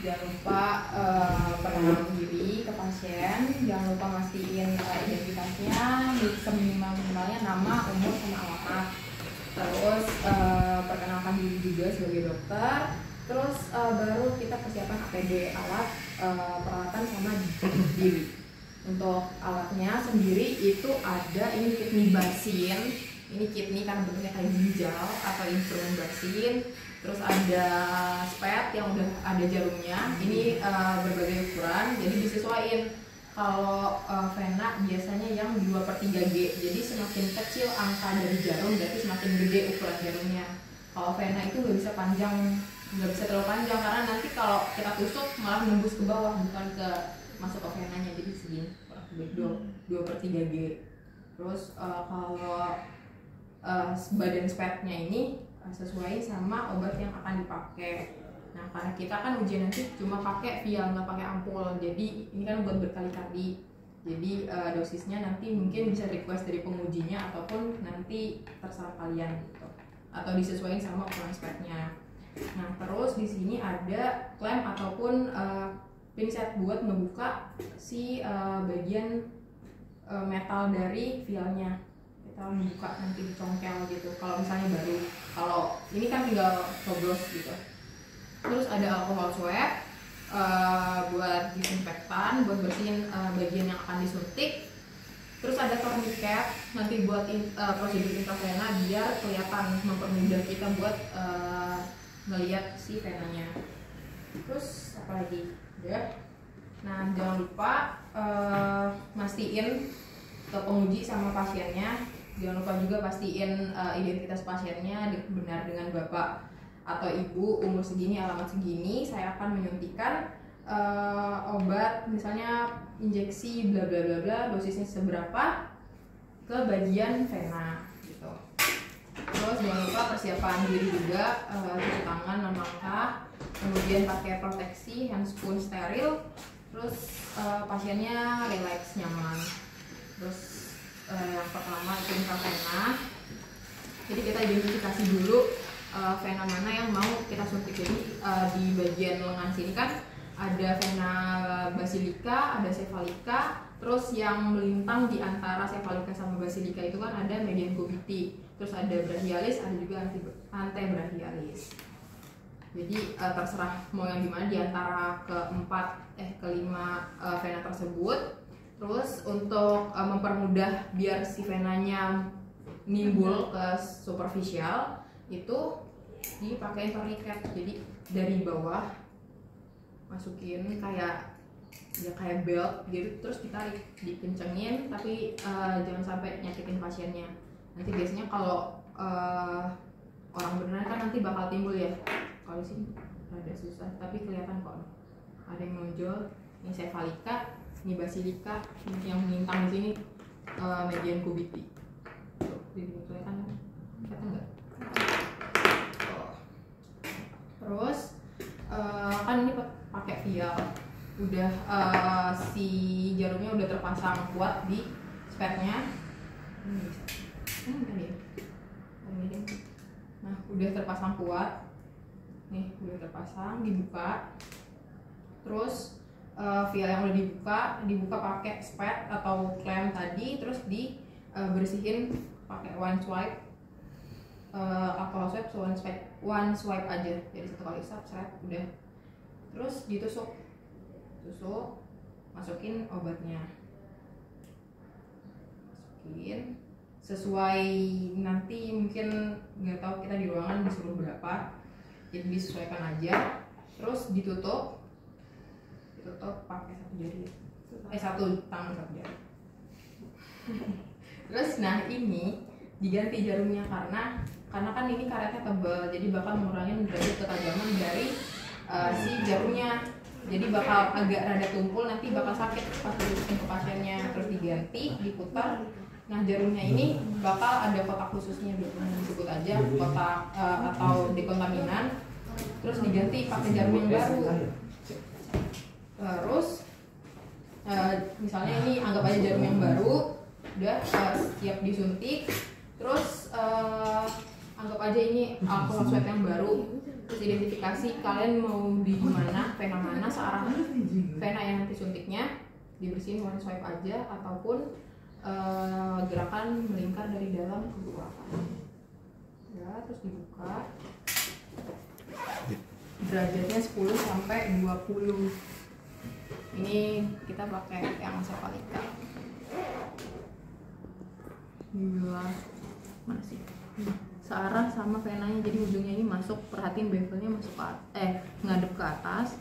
Jangan lupa perkenalan diri ke pasien, jangan lupa mastiin identitasnya, seminimal-minimalnya nama, umur, sama alamat. Terus perkenalkan diri juga sebagai dokter. Terus baru kita persiapan APD, alat, peralatan, sama diri. Untuk alatnya sendiri itu ada, ini kidney basin. Ini kidney karena bentuknya kayak ginjal atau instrumen basin. Terus ada spet yang udah ada jarumnya. Ini berbagai ukuran, jadi disesuaikan. Kalau vena biasanya yang 2/3G, jadi semakin kecil angka dari jarum berarti semakin gede ukuran jarumnya. Kalau vena itu nggak bisa panjang, nggak bisa terlalu panjang karena nanti kalau kita tusuk malah nembus ke bawah, bukan ke masuk ke venanya. Jadi segini, 2/3G. Terus kalau badan spetnya ini sesuai sama obat yang akan dipakai. Nah, karena kita kan ujian nanti cuma pakai vial, nggak pakai ampul, jadi ini kan buat berkali-kali. Jadi dosisnya nanti mungkin bisa request dari pengujinya ataupun nanti terserah kalian gitu, atau disesuaikan sama ukuran spetnya. Nah, terus di sini ada klem ataupun pinset buat ngebuka si bagian metal dari vialnya. Kita membuka nanti dicongkel gitu kalau misalnya baru. Kalau ini kan tinggal coblos gitu. Terus ada alkohol swab buat disinfektan, buat bersihin bagian yang akan disuntik. Terus ada tourniquet nanti buat prosedur intravena biar kelihatan, mempermudah kita buat ngelihat si venanya. Terus apa lagi? Ya. Nah, jangan lupa mastiin ke penguji sama pasiennya. Jangan lupa juga pastiin identitas pasiennya benar dengan bapak atau ibu, umur segini, alamat segini. Saya akan menyuntikkan obat, misalnya injeksi bla bla bla bla, dosisnya seberapa ke bagian vena gitu. Terus jangan lupa persiapan diri juga, cuci tangan 6 langkah, kemudian pakai proteksi, handscoon steril. Terus pasiennya relax, nyaman. Terus yang pertama itu intravena. Jadi kita identifikasi dulu vena mana yang mau kita suntik. Jadi di bagian lengan sini kan ada vena basilika, ada cephalika. Terus yang melintang di antara cephalika sama basilika itu kan ada median cubiti. Terus ada brachialis, ada juga antebrachialis. Jadi terserah mau yang dimana di antara kelima vena tersebut. Terus untuk mempermudah biar si venanya nimbul ke superficial itu dipakai tourniquet. Jadi dari bawah masukin kayak belt gitu, terus ditarik, dikencengin, tapi jangan sampai nyakitin pasiennya. Nanti biasanya kalau orang beneran kan nanti bakal timbul ya. Kalau sini rada susah, tapi kelihatan kok ada yang nonjol. Ini cephalika, ini basilika, yang melintang di sini median cubiti. Kelihatan nggak? Terus kan ini pakai vial, udah si jarumnya udah terpasang kuat di spetnya. Nah, udah terpasang kuat. Nih, udah terpasang, dibuka. Terus vial yang udah dibuka pakai spet atau klem tadi, terus dibersihin pakai one swipe, alcohol swab, one swipe aja, jadi 1 kali seret, udah. Terus ditusuk, masukin obatnya, masukin sesuai nanti, mungkin nggak tahu kita di ruangan disuruh berapa, jadi disesuaikan aja. Terus ditutup pakai 1 jari, 1 tangan 1 jari. Terus nah ini diganti jarumnya karena kan ini karetnya tebal, jadi bakal mengurangi derajat ketajaman dari si jarumnya. Jadi bakal agak rada tumpul, nanti bakal sakit pas dimasukin ke pasiennya. Terus diganti, diputar. Nah, jarumnya ini bakal ada kotak khususnya, disebut aja kotak atau dekontaminan. Terus diganti pakai jarum yang baru. Terus misalnya ini anggap aja jarum yang baru, udah siap disuntik. Terus anggap aja ini alkohol swab yang baru, Terus identifikasi kalian mau di mana, vena mana, searah vena yang nanti suntiknya, dibersihin one swipe aja ataupun gerakan melingkar dari dalam ke luar. Ya, terus dibuka. Derajatnya 10 sampai 20. Ini kita pakai yang Cephalika. Gila. Mana sih? Searah sama venanya, jadi ujungnya ini masuk, perhatiin bevelnya masuk ngadep ke atas.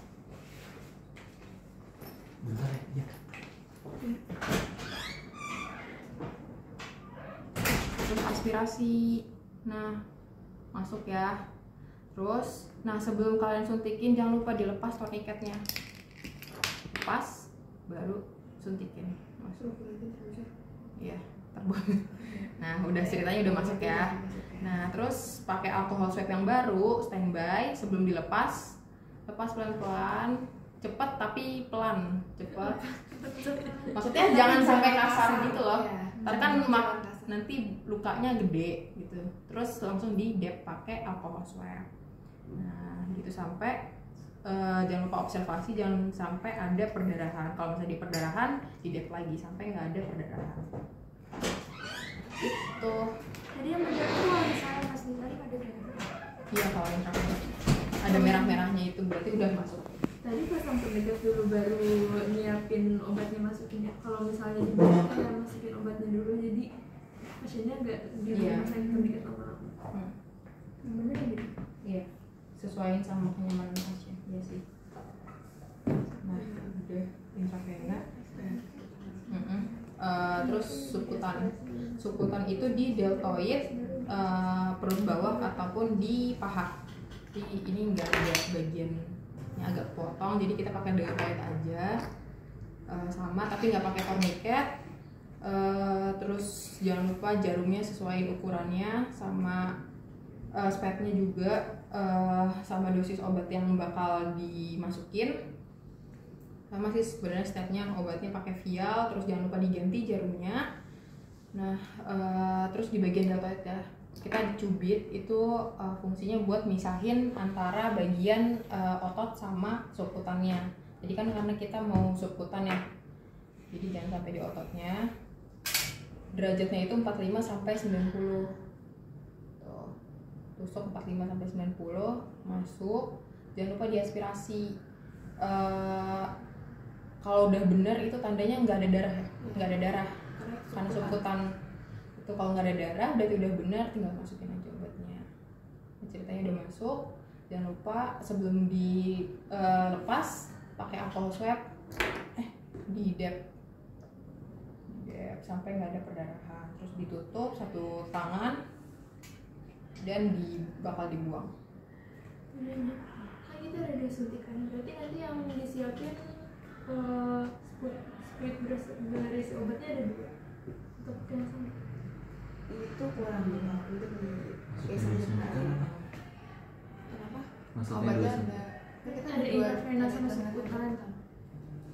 Bentar ya. Terus aspirasi. Nah, masuk ya. Terus, nah sebelum kalian suntikin jangan lupa dilepas tourniquetnya. Lepas, baru suntikin. Masuk. Iya, terbuat. Nah, udah ceritanya udah masuk ya. Nah, terus pakai alkohol swab yang baru, standby sebelum dilepas. Lepas pelan-pelan, cepet tapi pelan, cepet. Maksudnya jangan sampai kasar gitu loh. Tapi kan nanti lukanya gede gitu. Terus langsung di dep pakai alkohol swab. Nah, gitu sampai jangan lupa observasi, jangan sampai ada perdarahan. Kalau misalnya di perdarahan, di dep lagi sampai nggak ada perdarahan. Itu. Tadi yang benar itu kalau misalnya pas ditarik ada darah. Iya, kalau yang terakhir ada merah-merahnya itu berarti udah masuk. Tadi pas langsung dekat dulu baru nyiapin obatnya masukin ya. Kalau misalnya di bawah kayak masukin obatnya dulu, jadi pasiennya nggak dirasain terdekat lama-lama. Yang benar ya gitu. Iya, sesuaiin sama kenyamanan pasien. Iya sih. Nah, udah intravena. Terus subkutan itu di deltoid perut bawah ataupun di paha. Jadi ini nggak ada bagiannya agak potong, jadi kita pakai deltoid aja sama, tapi nggak pakai tourniquet. Terus jangan lupa jarumnya sesuai ukurannya, sama spetnya juga, sama dosis obat yang bakal dimasukin. Sama sih sebenarnya stepnya, obatnya pakai vial, terus jangan lupa diganti jarumnya. Nah, terus di bagian deltoid ya, kita dicubit itu fungsinya buat misahin antara bagian otot sama subkutannya. Jadi kan karena kita mau subkutan ya, jadi jangan sampai di ototnya. Derajatnya itu 45 sampai 90. Tuh, tusuk 45 sampai 90, masuk. Jangan lupa diaspirasi. Kalau udah bener itu tandanya nggak ada darah ya, nggak ada darah karena subkutan itu. Kalau nggak ada darah berarti udah bener, tinggal masukin aja obatnya. Ceritanya udah masuk. Jangan lupa sebelum dilepas pakai alkohol swab, di dep sampai nggak ada perdarahan. Terus ditutup satu tangan dan bakal dibuang. Kan kita ada suntikan, berarti nanti yang disiapin sprit dari si obatnya ada 2 untuk yang sama. Itu kurang banget untuk di selanjutnya. Kenapa? Obatnya ada. Kita ada intravena sama subkutan.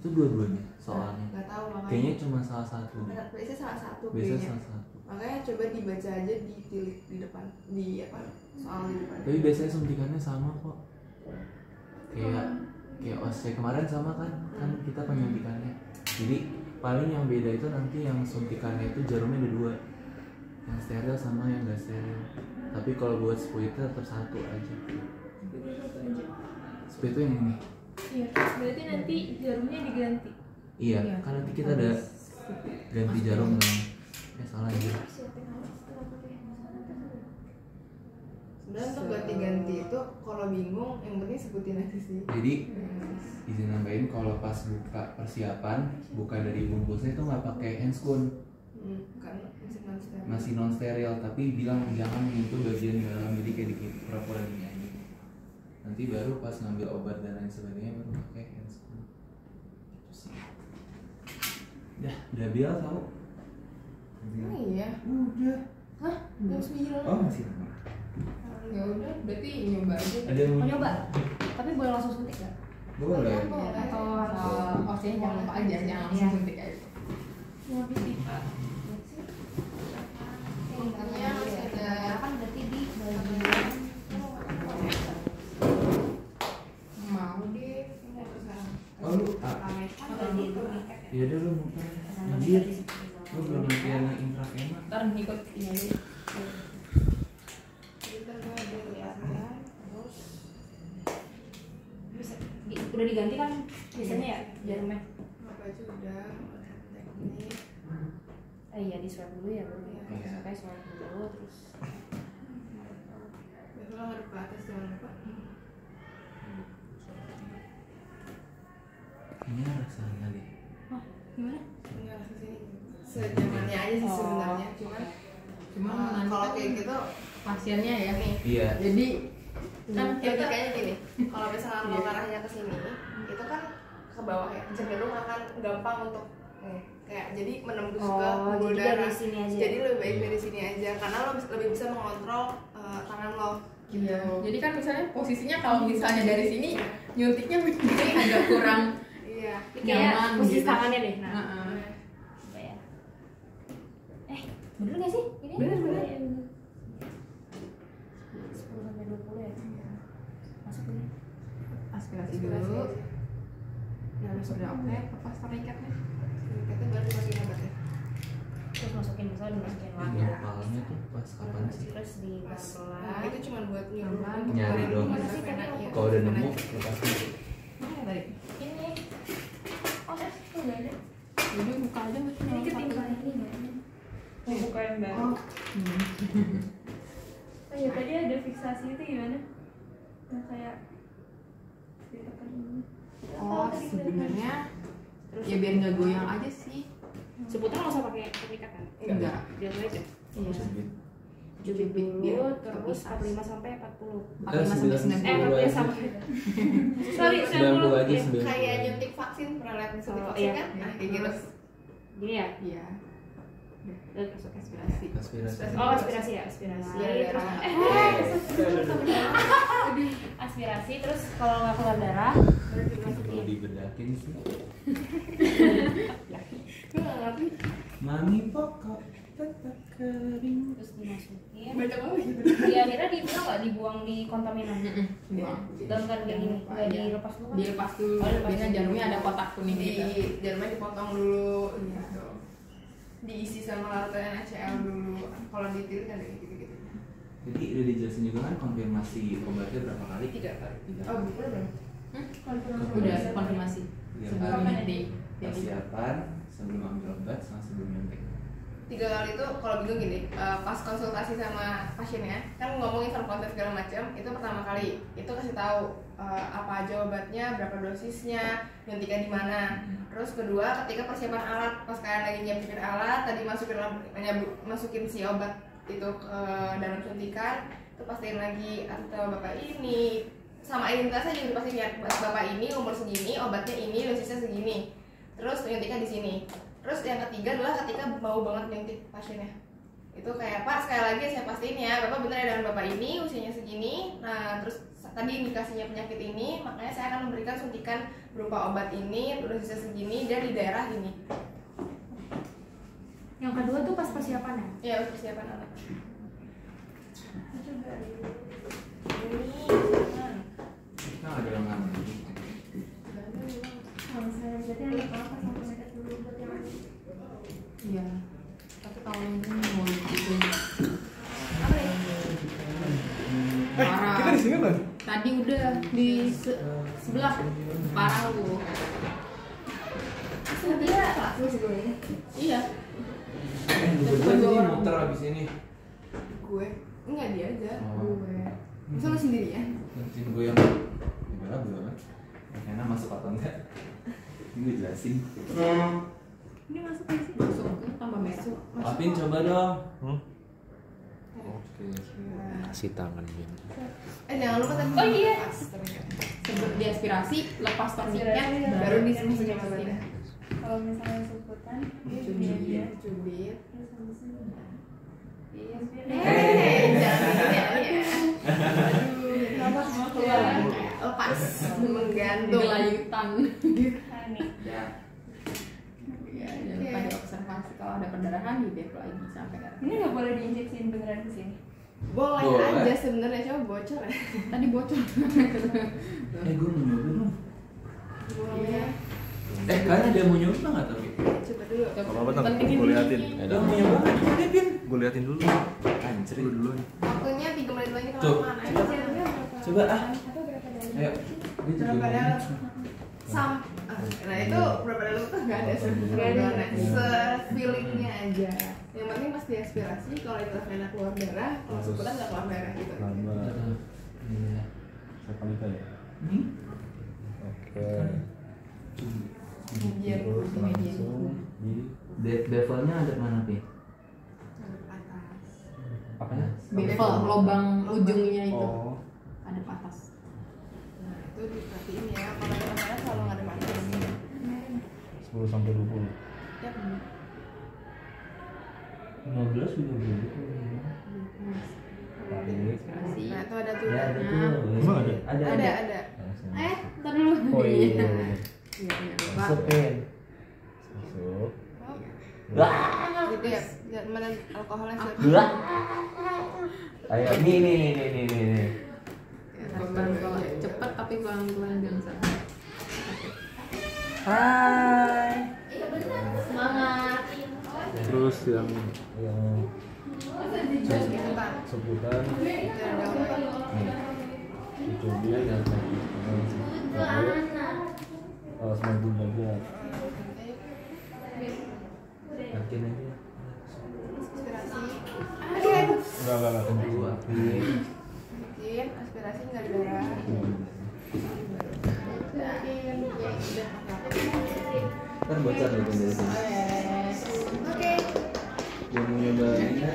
Itu dua-duanya soalnya. Nggak tahu makanya. Kayaknya cuma salah satu. Biasanya salah satu. Biasanya salah satu. Makanya coba dibaca aja di tilik di depan, di apa soal di depan. Tapi biasanya suntikannya sama kok. Kayak OSCE kemarin sama kan kita penyuntikannya. Jadi paling yang beda itu nanti yang suntikannya itu jarumnya ada 2, yang steril sama yang nggak steril. Tapi kalau buat spuitnya tetap satu aja. Spuit itu yang ini. Iya, berarti nanti jarumnya diganti. Iya, kan nanti kita ada ganti jarum kan. Salah aja. Sebenarnya untuk ganti-ganti itu kalau bingung yang penting sebutin aja sih. Jadi izin nambahin, kalau pas buka persiapan buka dari bungkusnya itu nggak pakai handscoon, Kan masih non steril, tapi bilang jangan menyentuh bagian dalam, jadi kayak dikit pura-pura gini aja. Nanti baru pas ngambil obat dan lain sebagainya baru pakai handscoon. Itu sih. Udah biar tahu. Oh iya. Udah. Hah? Jam 9. Oh masih lama. Ya udah, berarti nyoba aja. Ada yang Mau nyoba? Tapi boleh langsung suntik nggak? boleh. Atau harus jangan lupa aja, jangan langsung suntik aja. Mau pipa. Intinya harus ada kan berarti di bagian Anjir, gue belum latihan infrakema. Ntar ngikut ini aja. Ntar gue ada lihat terus Bisa udah diganti kan biasanya ya jarumnya. apa aja udah teknik. Iya di swab dulu ya baru ya. Iya. Sampai swab dulu terus. Besok lo ngadep ke atas jangan lupa. Ini ada sehari-hari. Oh gimana? Enggak ke sini. Sejamannya aja sih sebenarnya, Cuma kalau kayak gitu pasiennya ya nih. Iya. Jadi kan kita kayaknya gini, kalau misalnya lo arahnya ke sini, itu kan ke bawah ya, cenderung akan gampang untuk kayak jadi menembus ke pembuluh jadi darah. dari sini aja. Jadi lebih baik dari sini aja, karena lo lebih bisa mengontrol tangan lo. Gitu. iya. Jadi kan misalnya posisinya kalau misalnya dari sini nyuntiknya begini agak kurang Iya. Ini kayak nyaman posisi gitu. tangannya deh. Nah, Heeh. coba ya. Bener nggak sih? Ini Bener. Iya, bener. 10 sampai 20 ya. Masuk dulu. Aspirasi Inspirasi dulu. aja. Nah, sudah oke, lepas terikatnya. Kita baru dimasukin obatnya. Terus masukin misalnya dimasukin Yang lagi. lokalnya tuh pas kapan sih? Terus di Pas. pelan. Nah, itu cuma buat nyuruh Nyari dong. Kalau udah nemu, lepasin. Mana ya tadi? Ini. Oh, tuh nggak ada. Jadi buka aja mesti Ini nomor ketinggalan satu. ini nggak ada. Nih. buka yang baru. Oh. Oh iya tadi ada fiksasi itu gimana? Yang kayak ditekan ini. Oh, sebenarnya ya biar nggak goyang aja sih. Sebutnya nggak usah pakai terikat kan? Enggak. Biar aja. Iya. Sebut. 7 Biar dulu, terus kepisah. 45 sampai 40. 45 sampai 90. 40 sampai. Sorry, 90 aja, ya. 90. kayak nyuntik vaksin, pernah lihat suntik Oh, vaksin iya. kan? Nah, kayak gitu. Gini ya? Iya. Dan masuk aspirasi. Aspirasi. Oh, aspirasi ya, aspirasi. Iya, Terus darah. aspirasi terus kalau nggak keluar darah baru Perlu dimasukin. dibedakin sih. Gue nggak ngerti. Mami pokok tetap kering. Terus dimasukin. Banyak banget gitu. Di akhirnya dibuang nggak? Dibuang di kontaminan. Buang. Dalam kan kayak gini, nggak Iya. dilepas dulu kan? Dilepas dulu. Oh, dilepas Biasanya dulu. jarumnya ada kotak kuning Di gitu. jarumnya dipotong dulu. Iya. Gitu. Diisi sama larutan HCl dulu. Kalau ditilik kan kayak gitu-gitu. Jadi udah dijelasin juga kan konfirmasi obatnya berapa kali? 3 kali. Tiga. Oh, betul dong. Udah konfirmasi. Iya, Sebelum kan? di Persiapan sebelum ambil obat sama sebelum nyuntik. 3 kali itu kalau bingung gini, pas konsultasi sama pasiennya kan ngomongin sama konten segala macam, itu pertama kali itu kasih tahu apa aja obatnya, berapa dosisnya, nyuntiknya di mana. Terus kedua ketika persiapan alat, pas kalian lagi nyiapin alat, tadi masukin si obat itu ke dalam suntikan, itu pastiin lagi atau bapak ini sama identitasnya juga pasti lihat bapak ini umur segini, obatnya ini, dosisnya segini. Terus nyuntiknya di sini. Terus yang ketiga adalah ketika mau banget nyuntik pasiennya. Itu kayak, Pak, sekali lagi saya pastiin ya, Bapak benar ya dengan Bapak ini, usianya segini. Nah, terus tadi indikasinya penyakit ini, makanya saya akan memberikan suntikan berupa obat ini, dosisnya segini, dan di daerah gini. Yang kedua tuh pas persiapannya. Ya, persiapan anak. Coba. Ini, Nah, ada yang ngambil. Kalau misalnya berarti ada apa sama penyakit dulu buat yang lain? Iya. Tapi kalau ini mau gitu. Apa ya? Parah. Kita di sini kan? Tadi udah di sebelah. Parah lu. Terus dia terus gue ya. Iya. Berdua jadi muter abis ini. gue. Enggak, dia aja. Oh. Gue. Masa lu sendirian? Nanti gue yang gimana belum kan? Enak masuk atau enggak? Ini gue jelasin. Ini masuk ke sini. Masuk tambah merah. Apin coba dong. Oke. Kasih tangan dia. Jangan lupa tadi. Oh, iya. Pas, ternyata. Sebelum di aspirasi, lepas toniknya, Aspirasi, baru iya. dimasukin ke sini. Kalau misalnya suputan, dia Cubit. dia dia. Cubit. Terus habis ini. Iya. Eh, Jangan gini ya. Kenapa semua keluar? Lepas, menggantung. Gelayutan. Aneh. Ya. Ya, jangan lupa diobservasi kalau ada perdarahan di beb lagi sampai darah. Ini nggak boleh diinjeksiin beneran ke sini. Boleh Boleh. aja sebenarnya, coba bocor ya. Tadi bocor. Gue mau nyoba dong. Boleh. Kalian ada yang mau nyoba nggak tapi? Coba dulu. gitu. Apa-apa, Tang. Pentingin Gua liatin. ini. Udah punya banget ini Pin. Gue liatin dulu. Anjir. Lu dulu nih. Waktunya 3 menit lagi Tuh. kelamaan aja. Coba ah. Ayo. Dia juga Berapa dalam? ngomong. Nah itu berapa dalam tuh nggak ada sebenarnya, se-feelingnya aja. Yang penting pasti aspirasi. Kalau itu enak keluar darah, kalau sebutan nggak keluar darah gitu. Lama. Iya. Saya panitia ya. Nih. Oke. Median, Terus median. langsung di Bevelnya ada mana Pin? Atas. apanya? Bevel, lubang ujungnya itu Oh. ada patas. Nah itu diperhatiin ya. Kalau yang merah selalu nggak ada panas. 10 sampai 20. Yap. 15 juga gitu. Tarik. Nah itu ada tuh. Ya ada Nah. tuh. Emang ada? Ada. Langsung. Ntar dulu. Oh iya. Iya, lupa. Masuk Pin. Masuk. Gitu ya. Lihat mana alkoholnya sih. Ayo nih. Pelan-pelan, cepet tapi pelan-pelan jangan sampai. Hai. Semangat. Terus yang Sebentar. sebutan Itu ada daunnya. dicoba dan semangkuk aja. Yakin aja. Inspirasi. Aduh. Enggak Tunggu Pin. Bikin aspirasi nggak di darah. Bikin ya udah. Ntar bocor gitu dari sini. Oke. Yang mau nyobainnya